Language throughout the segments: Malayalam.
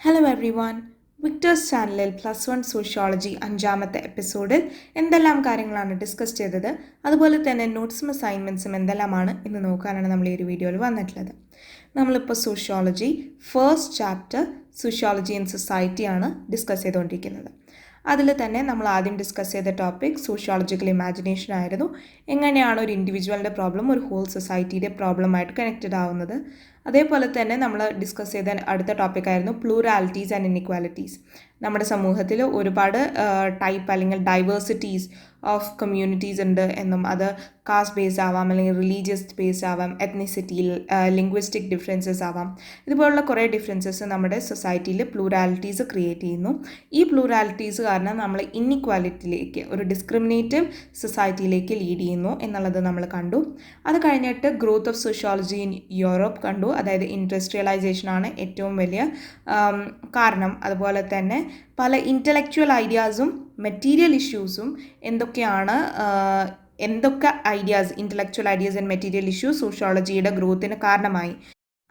ഹലോ എവ്രി വൺ, വിക്ടേഴ്സ് ചാനലിൽ +1 സോഷ്യോളജി 5ാമത്തെ എപ്പിസോഡിൽ എന്തെല്ലാം കാര്യങ്ങളാണ് ഡിസ്കസ് ചെയ്തത്, അതുപോലെ തന്നെ നോട്ട്സും അസൈൻമെൻറ്റ്സും എന്തെല്ലാമാണ് എന്ന് നോക്കാനാണ് നമ്മൾ ഈ ഒരു വീഡിയോയിൽ വന്നിട്ടുള്ളത്. നമ്മളിപ്പോൾ sociology first chapter sociology in society ആണ് ഡിസ്കസ് ചെയ്തുകൊണ്ടിരിക്കുന്നത്. അതിൽ തന്നെ നമ്മൾ ആദ്യം ഡിസ്കസ് ചെയ്ത ടോപ്പിക് സോഷ്യോളജിക്കൽ ഇമാജിനേഷൻ ആയിരുന്നു. എങ്ങനെയാണ് ഒരു ഇൻഡിവിജ്വലിൻ്റെ പ്രോബ്ലം ഒരു ഹോൾ സൊസൈറ്റിയുടെ പ്രോബ്ലമായിട്ട് കണക്റ്റഡ് ആവുന്നത്. അതേപോലെ തന്നെ നമ്മൾ ഡിസ്കസ് ചെയ്ത അടുത്ത ടോപ്പിക്കായിരുന്നു പ്ലൂറാലിറ്റീസ് ആൻഡ് ഇൻഇക്വാലിറ്റീസ്. നമ്മുടെ സമൂഹത്തിൽ ഒരുപാട് ടൈപ്പ് അല്ലെങ്കിൽ ഡൈവേഴ്സിറ്റീസ് ഓഫ് കമ്മ്യൂണിറ്റീസ് ഉണ്ട് എന്നും അത് കാസ്റ്റ് ബേസ്ഡ് ആവാം, അല്ലെങ്കിൽ റിലീജിയസ് ബേസ്ഡ് ആവാം, എത്നിസിറ്റി, ലിംഗ്വിസ്റ്റിക് ഡിഫറൻസസ് ആവാം. ഇതുപോലുള്ള കുറേ ഡിഫറൻസസ് നമ്മുടെ സൊസൈറ്റിയിൽ പ്ലൂറാലിറ്റീസ് ക്രിയേറ്റ് ചെയ്യുന്നു. ഈ പ്ലൂറാലിറ്റീസ് കാരണം നമ്മൾ ഇൻഇക്വാലിറ്റിയിലേക്ക്, ഒരു ഡിസ്ക്രിമിനേറ്റീവ് സൊസൈറ്റിയിലേക്ക് ലീഡ് ചെയ്യുന്നു എന്നുള്ളത് നമ്മൾ കണ്ടു. അത് കഴിഞ്ഞിട്ട് growth of sociology in Europe കണ്ടു. അതായത് ഇൻഡസ്ട്രിയലൈസേഷനാണ് ഏറ്റവും വലിയ കാരണം. അതുപോലെ തന്നെ പല ഇൻ്റലക്ച്വൽ ഐഡിയാസും മെറ്റീരിയൽ ഇഷ്യൂസും എന്തൊക്കെ ideas, intellectual ideas and material issues സോഷ്യോളജിയുടെ ഗ്രോത്തിന് കാരണമായി.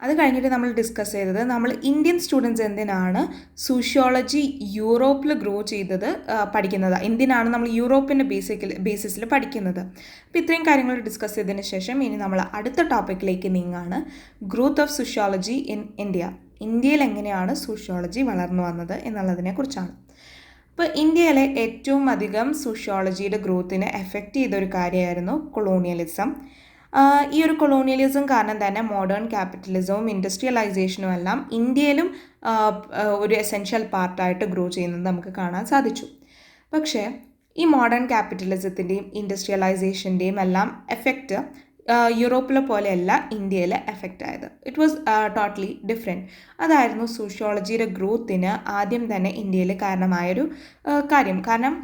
അത് കഴിഞ്ഞിട്ട് നമ്മൾ ഡിസ്കസ് ചെയ്തത് നമ്മൾ ഇന്ത്യൻ സ്റ്റുഡൻസ് എന്തിനാണ് സോഷ്യോളജി യൂറോപ്പിൽ ഗ്രോ ചെയ്തത് പഠിക്കുന്നത്, എന്തിനാണ് നമ്മൾ യൂറോപ്പിൻ്റെ ബേസിസിൽ പഠിക്കുന്നത്. അപ്പോൾ ഇത്രയും കാര്യങ്ങൾ ഡിസ്കസ് ചെയ്തതിന് ശേഷം ഇനി നമ്മൾ അടുത്ത ടോപ്പിക്കിലേക്ക് നീങ്ങാണ്. Growth of sociology in India. ഇന്ത്യയിൽ എങ്ങനെയാണ് സോഷ്യോളജി വളർന്നു വന്നത് എന്നുള്ളതിനെ കുറിച്ചാണ്. ഇപ്പോൾ ഇന്ത്യയിലെ ഏറ്റവും അധികം സോഷ്യോളജിയുടെ ഗ്രോത്തിനെ എഫക്റ്റ് ചെയ്തൊരു കാര്യമായിരുന്നു കൊളോണിയലിസം. ഈ ഒരു കൊളോണിയലിസം കാരണം തന്നെ മോഡേൺ ക്യാപിറ്റലിസവും ഇൻഡസ്ട്രിയലൈസേഷനും എല്ലാം ഇന്ത്യയിലും ഒരു എസെൻഷ്യൽ പാർട്ടായിട്ട് ഗ്രോ ചെയ്യുന്നത് നമുക്ക് കാണാൻ സാധിച്ചു. പക്ഷേ ഈ മോഡേൺ ക്യാപിറ്റലിസത്തിൻ്റെയും ഇൻഡസ്ട്രിയലൈസേഷൻ്റെയും എല്ലാം എഫക്റ്റ് യൂറോപ്പിലെ പോലെയല്ല ഇന്ത്യയിലെ എഫക്റ്റ് ആയത്. It was totally different. അതായിരുന്നു സോഷ്യോളജിയുടെ ഗ്രോത്തിന് ആദ്യം തന്നെ ഇന്ത്യയിൽ കാരണമായൊരു കാര്യം. കാരണം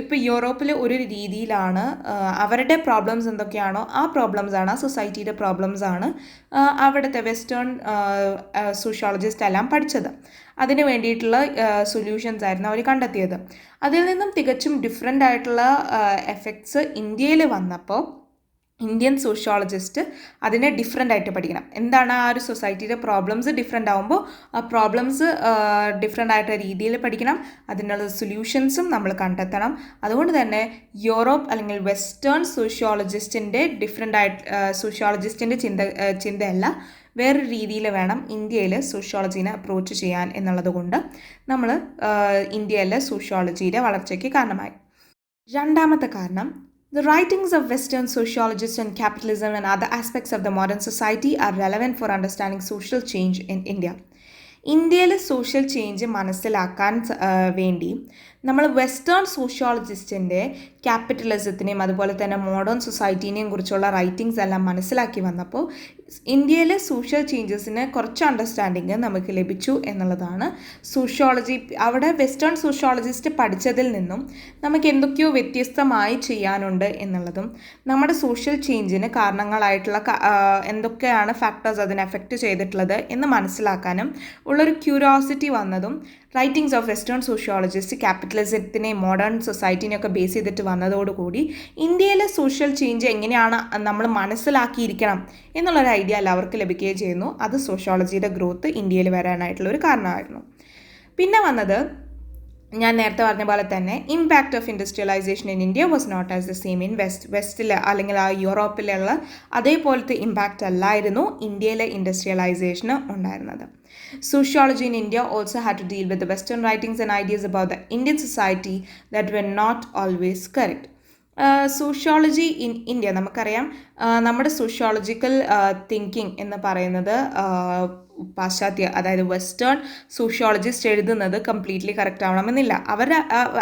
ഇപ്പോൾ യൂറോപ്പിൽ ഒരു രീതിയിലാണ് അവരുടെ പ്രോബ്ലംസ് എന്തൊക്കെയാണോ ആ പ്രോബ്ലംസാണ്, ആ സൊസൈറ്റിയുടെ പ്രോബ്ലംസാണ് അവിടുത്തെ വെസ്റ്റേൺ സോഷ്യോളജിസ്റ്റ് എല്ലാം പഠിച്ചത്. അതിന് വേണ്ടിയിട്ടുള്ള സൊല്യൂഷൻസ് ആയിരുന്നു അവർ കണ്ടെത്തിയത്. അതിൽ നിന്നും തികച്ചും ഡിഫറെൻ്റ് ആയിട്ടുള്ള എഫക്ട്സ് ഇന്ത്യയിൽ വന്നപ്പോൾ ഇന്ത്യൻ സോഷ്യോളജിസ്റ്റ് അതിനെ ഡിഫറെൻ്റ് ആയിട്ട് പഠിക്കണം. എന്താണ് ആ ഒരു സൊസൈറ്റിയുടെ പ്രോബ്ലംസ് ഡിഫറെൻ്റ് ആകുമ്പോൾ ആ പ്രോബ്ലംസ് ഡിഫറെൻ്റ് ആയിട്ട് രീതിയിൽ പഠിക്കണം, അതിനുള്ള സൊല്യൂഷൻസും നമ്മൾ കണ്ടെത്തണം. അതുകൊണ്ട് തന്നെ യൂറോപ്പ് അല്ലെങ്കിൽ വെസ്റ്റേൺ സോഷ്യോളജിസ്റ്റിൻ്റെ സോഷ്യോളജിസ്റ്റിൻ്റെ ചിന്തയല്ല, വേറൊരു രീതിയിൽ വേണം ഇന്ത്യയിൽ സോഷ്യോളജീനെ അപ്രോച്ച് ചെയ്യാൻ എന്നുള്ളത് കൊണ്ട് നമ്മൾ ഇന്ത്യയിലെ സോഷ്യോളജിയുടെ വളർച്ചയ്ക്ക് കാരണമായി. രണ്ടാമത്തെ കാരണം, the writings of Western sociologists on capitalism and other aspects of the modern society are relevant for understanding social change in India. ഇന്ത്യയിൽ സോഷ്യൽ ചേഞ്ച് മനസ്സിലാക്കാൻ വേണ്ടി നമ്മൾ വെസ്റ്റേൺ സോഷ്യോളജിസ്റ്റിൻ്റെ ക്യാപിറ്റലിസത്തിനെയും അതുപോലെ തന്നെ മോഡേൺ സൊസൈറ്റീനെയും കുറിച്ചുള്ള റൈറ്റിങ്സ് എല്ലാം മനസ്സിലാക്കി വന്നപ്പോൾ ഇന്ത്യയിലെ സോഷ്യൽ ചേഞ്ചസിന് കുറച്ച് അണ്ടർസ്റ്റാൻഡിങ് നമുക്ക് ലഭിച്ചു എന്നുള്ളതാണ്. സോഷ്യോളജി അവിടെ വെസ്റ്റേൺ സോഷ്യോളജിസ്റ്റ് പഠിച്ചതിൽ നിന്നും നമുക്ക് എന്തൊക്കെയോ വ്യത്യസ്തമായി ചെയ്യാനുണ്ട് എന്നുള്ളതും നമ്മുടെ സോഷ്യൽ ചേഞ്ചിന് കാരണങ്ങളായിട്ടുള്ള എന്തൊക്കെയാണ് ഫാക്ടേഴ്സ് അതിനെ എഫക്റ്റ് ചെയ്തിട്ടുള്ളത് എന്ന് മനസ്സിലാക്കാനും ഉള്ളൊരു ക്യൂരിയോസിറ്റി വന്നതും റൈറ്റിങ്സ് ഓഫ് വെസ്റ്റേൺ സോഷ്യോളജിസ്റ്റ് ക്യാപിറ്റലിസത്തിനെ മോഡേൺ സൊസൈറ്റിനെയൊക്കെ ബേസ് ചെയ്തിട്ട് വന്നതോടുകൂടി ഇന്ത്യയിലെ സോഷ്യൽ ചേഞ്ച് എങ്ങനെയാണ് നമ്മൾ മനസ്സിലാക്കിയിരിക്കണം എന്നുള്ളൊരു ഐഡിയ എല്ലാവർക്കും ലഭിക്കുകയും ചെയ്യുന്നു. അത് സോഷ്യോളജിയുടെ ഗ്രോത്ത് ഇന്ത്യയിൽ വരാനായിട്ടുള്ളൊരു കാരണമായിരുന്നു. പിന്നെ വന്നത് ഞാൻ നേരത്തെ പറഞ്ഞ പോലെ തന്നെ impact of industrialisation in India was not as the same ഇൻ വെസ്റ്റിൽ അല്ലെങ്കിൽ ആ യൂറോപ്പിലുള്ള അതേപോലത്തെ ഇമ്പാക്റ്റ് അല്ലായിരുന്നു ഇന്ത്യയിലെ ഇൻഡസ്ട്രിയലൈസേഷന് ഉണ്ടായിരുന്നത്. Sociology in India also had to deal with the Western writings and ideas about the Indian society that were not always correct. Sociology in India നമുക്കറിയാം, നമ്മുടെ സോഷ്യോളജിക്കൽ തിങ്കിങ് എന്ന് പറയുന്നത് പാശ്ചാത്യ, അതായത് വെസ്റ്റേൺ സോഷ്യോളജിസ്റ്റ് എഴുതുന്നത് കംപ്ലീറ്റ്ലി കറക്റ്റ് ആവണമെന്നില്ല.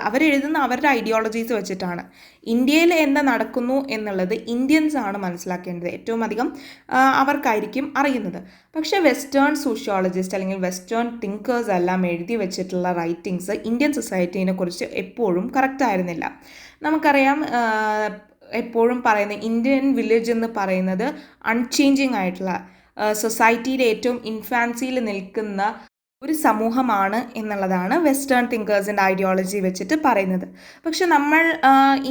അവരെഴുതുന്ന അവരുടെ ഐഡിയോളജീസ് വെച്ചിട്ടാണ്. ഇന്ത്യയിൽ എന്താ നടക്കുന്നു എന്നുള്ളത് ഇന്ത്യൻസ് ആണ് മനസ്സിലാക്കേണ്ടത്, ഏറ്റവും അധികം അവർക്കായിരിക്കും അറിയുന്നത്. പക്ഷേ വെസ്റ്റേൺ സോഷ്യോളജിസ്റ്റ് അല്ലെങ്കിൽ വെസ്റ്റേൺ തിങ്കേഴ്സ് എല്ലാം എഴുതി വെച്ചിട്ടുള്ള റൈറ്റിങ്സ് ഇന്ത്യൻ സൊസൈറ്റീനെ കുറിച്ച് എപ്പോഴും കറക്റ്റ് ആയിരുന്നില്ല. നമുക്കറിയാം, എപ്പോഴും പറയുന്ന ഇന്ത്യൻ വില്ലേജ് എന്ന് പറയുന്നത് അൺചേഞ്ചിങ് ആയിട്ടുള്ള സൊസൈറ്റിയുടെ ഏറ്റവും ഇൻഫാൻസിയിൽ നിൽക്കുന്ന ഒരു സമൂഹമാണ് എന്നുള്ളതാണ് വെസ്റ്റേൺ തിങ്കേഴ്സിൻ്റെ ഐഡിയോളജി വെച്ചിട്ട് പറയുന്നത്. പക്ഷെ നമ്മൾ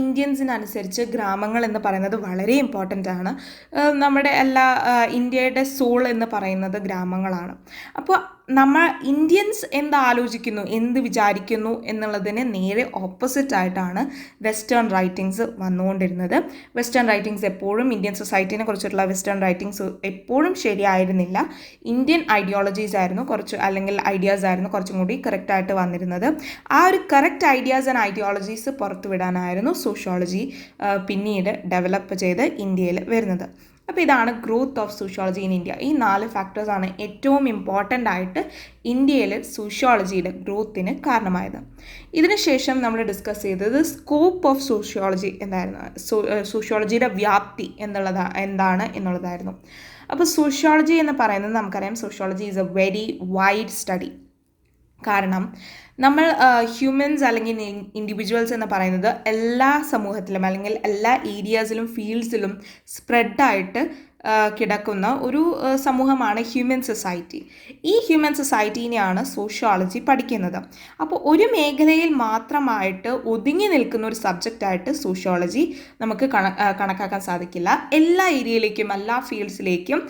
ഇന്ത്യൻസിനനുസരിച്ച് ഗ്രാമങ്ങൾ എന്ന് പറയുന്നത് വളരെ ഇമ്പോർട്ടൻ്റ് ആണ്. നമ്മുടെ ഇന്ത്യയുടെ സോൾ എന്ന് പറയുന്നത് ഗ്രാമങ്ങളാണ്. അപ്പോൾ നമ്മൾ ഇന്ത്യൻസ് എന്ത് ആലോചിക്കുന്നു, എന്ത് വിചാരിക്കുന്നു എന്നുള്ളതിന് നേരെ ഓപ്പോസിറ്റ് ആയിട്ടാണ് വെസ്റ്റേൺ റൈറ്റിങ്സ് വന്നുകൊണ്ടിരുന്നത്. വെസ്റ്റേൺ റൈറ്റിങ്സ് എപ്പോഴും ഇന്ത്യൻ സൊസൈറ്റിനെ കുറിച്ചിട്ടുള്ള വെസ്റ്റേൺ റൈറ്റിങ്സ് എപ്പോഴും ശരിയായിരുന്നില്ല. ഇന്ത്യൻ ഐഡിയോളജീസ് ആയിരുന്നു അല്ലെങ്കിൽ ഐഡിയാസ് ആയിരുന്നു കുറച്ചും കൂടി കറക്റ്റായിട്ട് വന്നിരുന്നത്. ആ ഒരു കറക്റ്റ് ഐഡിയാസ് ആൻഡ് ഐഡിയോളജീസ് പുറത്തുവിടാനായിരുന്നു സോഷ്യോളജി പിന്നീട് ഡെവലപ്പ് ചെയ്ത് ഇന്ത്യയിൽ വരുന്നത്. അപ്പോൾ ഇതാണ് growth of sociology in India. ഈ 4 ഫാക്ടേഴ്സാണ് ഏറ്റവും ഇമ്പോർട്ടൻ്റ് ആയിട്ട് ഇന്ത്യയിൽ സോഷ്യോളജിയുടെ ഗ്രോത്തിന് കാരണമായത്. ഇതിനുശേഷം നമ്മൾ ഡിസ്കസ് ചെയ്തത് സ്കോപ്പ് ഓഫ് സോഷ്യോളജി എന്തായിരുന്നു, സോഷ്യോളജിയുടെ വ്യാപ്തി എന്താണ് എന്നുള്ളതായിരുന്നു. അപ്പോൾ സോഷ്യോളജി എന്ന് പറയുന്നത് നമുക്കറിയാം, sociology is A very wide study. കാരണം നമ്മൾ ഹ്യൂമൻസ് അല്ലെങ്കിൽ ഇൻഡിവിജ്വൽസ് എന്ന് പറയുന്നത് എല്ലാ സമൂഹത്തിലും അല്ലെങ്കിൽ എല്ലാ ഏരിയാസിലും ഫീൽഡ്സിലും സ്പ്രെഡായിട്ട് കിടക്കുന്ന ഒരു സമൂഹമാണ് ഹ്യൂമൻ സൊസൈറ്റി. ഈ ഹ്യൂമൻ സൊസൈറ്റീനെയാണ് സോഷ്യോളജി പഠിക്കുന്നത്. അപ്പോൾ ഒരു മേഖലയിൽ മാത്രമായിട്ട് ഒതുങ്ങി നിൽക്കുന്ന ഒരു സബ്ജക്റ്റായിട്ട് സോഷ്യോളജി നമുക്ക് കണക്കാക്കാൻ സാധിക്കില്ല. എല്ലാ ഏരിയയിലേക്കും എല്ലാ ഫീൽഡ്സിലേക്കും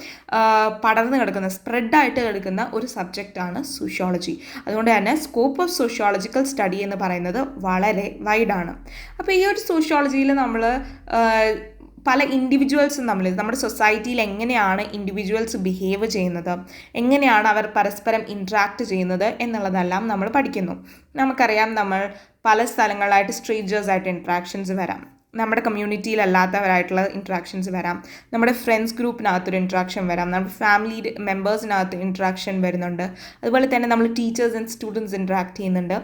പടർന്നു കിടക്കുന്ന സ്പ്രെഡായിട്ട് കിടക്കുന്ന ഒരു സബ്ജക്റ്റാണ് സോഷ്യോളജി. അതുകൊണ്ട് തന്നെ സ്കോപ്പ് ഓഫ് സോഷ്യോളജിക്കൽ സ്റ്റഡി എന്ന് പറയുന്നത് വളരെ വൈഡാണ്. അപ്പോൾ ഈ ഒരു സോഷ്യോളജിയിൽ നമ്മൾ പല ഇൻഡിവിജ്വൽസും നമ്മുടെ സൊസൈറ്റിയിൽ എങ്ങനെയാണ് ഇൻഡിവിജ്വൽസ് ബിഹേവ് ചെയ്യുന്നത്, എങ്ങനെയാണ് അവർ പരസ്പരം ഇൻട്രാക്ട് ചെയ്യുന്നത് എന്നുള്ളതെല്ലാം നമ്മൾ പഠിക്കുന്നു. നമുക്കറിയാം, നമ്മൾ പല സ്ഥലങ്ങളിലായിട്ട് സ്ട്രേഞ്ചേഴ്സായിട്ട് ഇൻട്രാക്ഷൻസ് വരാം, നമ്മുടെ കമ്മ്യൂണിറ്റിയിലല്ലാത്തവരായിട്ടുള്ള ഇൻട്രാക്ഷൻസ് വരാം, നമ്മുടെ ഫ്രണ്ട്സ് ഗ്രൂപ്പിനകത്തൊരു ഇൻട്രാക്ഷൻ വരാം, നമ്മുടെ ഫാമിലി മെമ്പേഴ്സിനകത്ത് ഇൻട്രാക്ഷൻ വരുന്നുണ്ട്. അതുപോലെ തന്നെ നമ്മൾ ടീച്ചേഴ്സ് ആൻഡ് സ്റ്റുഡൻസ് ഇൻട്രാക്ട് ചെയ്യുന്നുണ്ട്.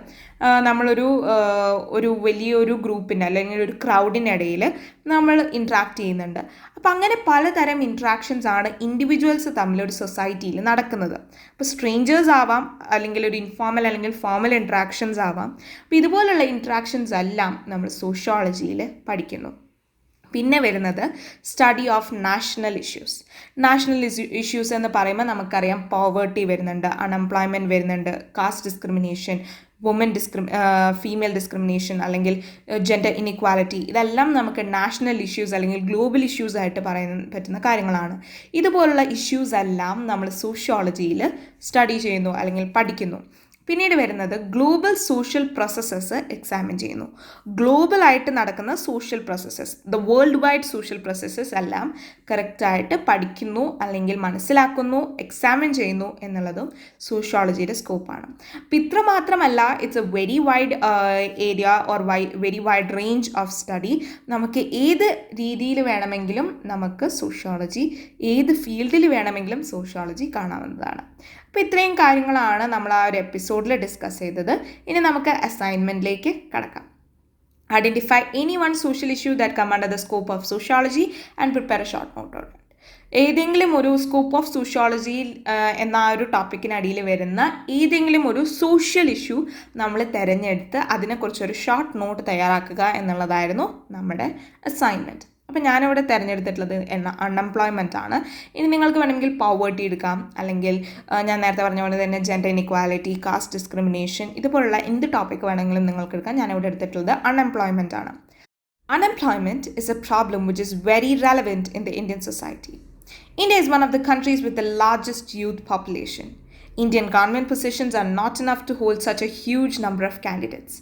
നമ്മളൊരു വലിയൊരു ഗ്രൂപ്പിൻ്റെ അല്ലെങ്കിൽ ഒരു ക്രൗഡിനിടയിൽ നമ്മൾ ഇൻട്രാക്ട് ചെയ്യുന്നുണ്ട്. അപ്പം അങ്ങനെ പലതരം ഇൻട്രാക്ഷൻസ് ആണ് ഇൻഡിവിജ്വൽസ് തമ്മിൽ ഒരു സൊസൈറ്റിയിൽ നടക്കുന്നത്. അപ്പോൾ സ്ട്രേഞ്ചേഴ്സ് ആവാം, അല്ലെങ്കിൽ ഒരു ഇൻഫോർമൽ അല്ലെങ്കിൽ ഫോർമൽ ഇൻട്രാക്ഷൻസ് ആവാം. അപ്പോൾ ഇതുപോലുള്ള ഇൻട്രാക്ഷൻസ് എല്ലാം നമ്മൾ സോഷ്യോളജിയിൽ പഠിക്കുന്നു. പിന്നെ വരുന്നത് study of national issues. National issues എന്ന് പറയുമ്പോൾ നമുക്കറിയാം, പോവേർട്ടി വരുന്നുണ്ട്, അൺഎംപ്ലോയ്മെൻറ്റ് വരുന്നുണ്ട്, കാസ്റ്റ് ഡിസ്ക്രിമിനേഷൻ, ഫീമെയിൽ ഡിസ്ക്രിമിനേഷൻ അല്ലെങ്കിൽ ജെൻഡർ ഇനിക്വാലിറ്റി. ഇതെല്ലാം നമുക്ക് നാഷണൽ ഇഷ്യൂസ് അല്ലെങ്കിൽ ഗ്ലോബൽ ഇഷ്യൂസ് ആയിട്ട് പറയാൻ പറ്റുന്ന കാര്യങ്ങളാണ്. ഇതുപോലുള്ള ഇഷ്യൂസ് എല്ലാം നമ്മൾ സോഷ്യോളജിയിൽ സ്റ്റഡി ചെയ്യുന്നു അല്ലെങ്കിൽ പഠിക്കുന്നു. പിന്നീട് വരുന്നത് ഗ്ലോബൽ സോഷ്യൽ പ്രോസസ്സസ് എക്സാമിൻ ചെയ്യുന്നു. ഗ്ലോബലായിട്ട് നടക്കുന്ന social processes, the world wide social processes എല്ലാം കറക്റ്റായിട്ട് പഠിക്കുന്നു അല്ലെങ്കിൽ മനസ്സിലാക്കുന്നു, എക്സാമിൻ ചെയ്യുന്നു എന്നുള്ളതും സോഷ്യോളജിയുടെ സ്കോപ്പാണ്. അപ്പം ഇത്ര മാത്രമല്ല, it's A very wide area or very wide range of study. നമുക്ക് ഏത് രീതിയിൽ വേണമെങ്കിലും നമുക്ക് സോഷ്യോളജി, ഏത് ഫീൽഡിൽ വേണമെങ്കിലും സോഷ്യോളജി കാണാവുന്നതാണ്. അപ്പോൾ ഇത്രയും കാര്യങ്ങളാണ് നമ്മൾ ആ ഒരു എപ്പിസോഡിൽ ഡിസ്കസ് ചെയ്തത്. ഇനി നമുക്ക് അസൈൻമെൻറ്റിലേക്ക് കടക്കാം. Identify any one social issue that come under the scope of sociology and prepare a short note on it. ഏതെങ്കിലും ഒരു സ്കോപ്പ് ഓഫ് സോഷ്യോളജി എന്ന ഒരു ടോപ്പിക്കിനടിയിൽ വരുന്ന ഏതെങ്കിലും ഒരു സോഷ്യൽ ഇഷ്യൂ നമ്മൾ തിരഞ്ഞെടുത്ത് അതിനെക്കുറിച്ചൊരു ഷോർട്ട് നോട്ട് തയ്യാറാക്കുക എന്നുള്ളതായിരുന്നു നമ്മുടെ അസൈൻമെൻറ്റ്. അപ്പോൾ ഞാനിവിടെ തിരഞ്ഞെടുത്തിട്ടുള്ളത് അൺഎംപ്ലോയ്മെൻ്റ് ആണ്. ഇനി നിങ്ങൾക്ക് വേണമെങ്കിൽ പോവേർട്ടി എടുക്കാം, അല്ലെങ്കിൽ ഞാൻ നേരത്തെ പറഞ്ഞ പോലെ തന്നെ ജെൻഡർ ഇനിക്വാലിറ്റി, കാസ്റ്റ് ഡിസ്ക്രിമിനേഷൻ, ഇതുപോലുള്ള എന്ത് ടോപ്പിക് വേണമെങ്കിലും നിങ്ങൾക്ക് എടുക്കാം. ഞാനിവിടെ എടുത്തിട്ടുള്ളത് അൺഎംപ്ലോയ്മെൻ്റ് ആണ്. Unemployment is a problem which is very relevant in the Indian society. India is one of the countries with the largest youth population. Indian government positions are not enough to hold such a huge number of candidates.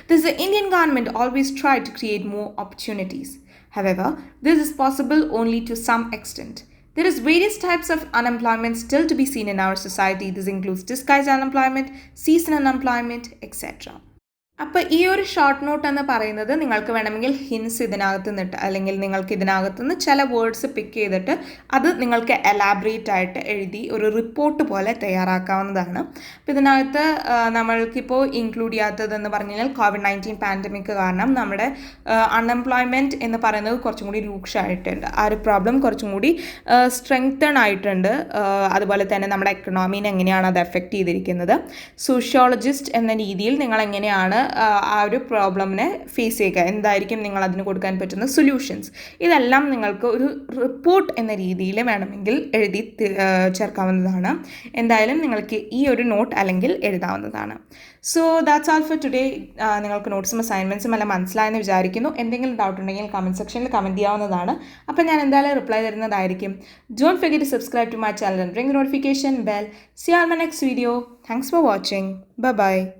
Thus, the Indian government always tried to create more opportunities. However, this is possible only to some extent. There is various types of unemployment still to be seen in our society. This includes disguised unemployment, seasonal unemployment, etc. അപ്പോൾ ഈ ഒരു ഷോർട്ട് നോട്ട് എന്ന് പറയുന്നത് നിങ്ങൾക്ക് വേണമെങ്കിൽ ഹിൻസ് ഇതിനകത്ത് നിന്നിട്ട് അല്ലെങ്കിൽ നിങ്ങൾക്ക് ഇതിനകത്ത് നിന്ന് ചില വേർഡ്സ് പിക്ക് ചെയ്തിട്ട് അത് നിങ്ങൾക്ക് എലാബറേറ്റ് ആയിട്ട് എഴുതി ഒരു റിപ്പോർട്ട് പോലെ തയ്യാറാക്കാവുന്നതാണ്. അപ്പോൾ ഇതിനകത്ത് നമ്മൾക്കിപ്പോൾ ഇൻക്ലൂഡ് ചെയ്യാത്തതെന്ന് പറഞ്ഞു കഴിഞ്ഞാൽ COVID-19 പാൻഡമിക് കാരണം നമ്മുടെ അൺഎംപ്ലോയ്മെൻറ്റ് എന്ന് പറയുന്നത് കുറച്ചും കൂടി രൂക്ഷമായിട്ടുണ്ട്. ആ ഒരു പ്രോബ്ലം കുറച്ചും കൂടി സ്ട്രെങ്തൺ ആയിട്ടുണ്ട്. അതുപോലെ തന്നെ നമ്മുടെ എക്കണോമീനെ എങ്ങനെയാണ് അത് എഫക്റ്റ് ചെയ്തിരിക്കുന്നത്, സോഷ്യോളജിസ്റ്റ് എന്ന രീതിയിൽ നിങ്ങൾ എങ്ങനെയാണ് ആ ഒരു പ്രോബ്ലമിനെ ഫേസ് ചെയ്യുക, എന്തായിരിക്കും നിങ്ങൾ അതിന് കൊടുക്കാൻ പറ്റുന്ന സൊല്യൂഷൻസ്, ഇതെല്ലാം നിങ്ങൾക്ക് ഒരു റിപ്പോർട്ട് എന്ന രീതിയിൽ വേണമെങ്കിൽ എഴുതി ചേർക്കാവുന്നതാണ്. എന്തായാലും നിങ്ങൾക്ക് ഈ ഒരു നോട്ട് അല്ലെങ്കിൽ എഴുതാവുന്നതാണ്. So that's all for today. നിങ്ങൾക്ക് നോട്ട്സും അസൈൻമെൻറ്റ്സും എല്ലാം മനസ്സിലായെന്ന് വിചാരിക്കുന്നു. എന്തെങ്കിലും ഡൗട്ട് ഉണ്ടെങ്കിൽ കമൻറ്റ് സെക്ഷനിൽ കമൻറ്റ് ചെയ്യാവുന്നതാണ്. അപ്പോൾ ഞാൻ എന്തായാലും റിപ്ലൈ തരുന്നതായിരിക്കും. Don't forget to subscribe to my channel and ring the notification bell. See you on my next video. Thanks for watching. Bye bye.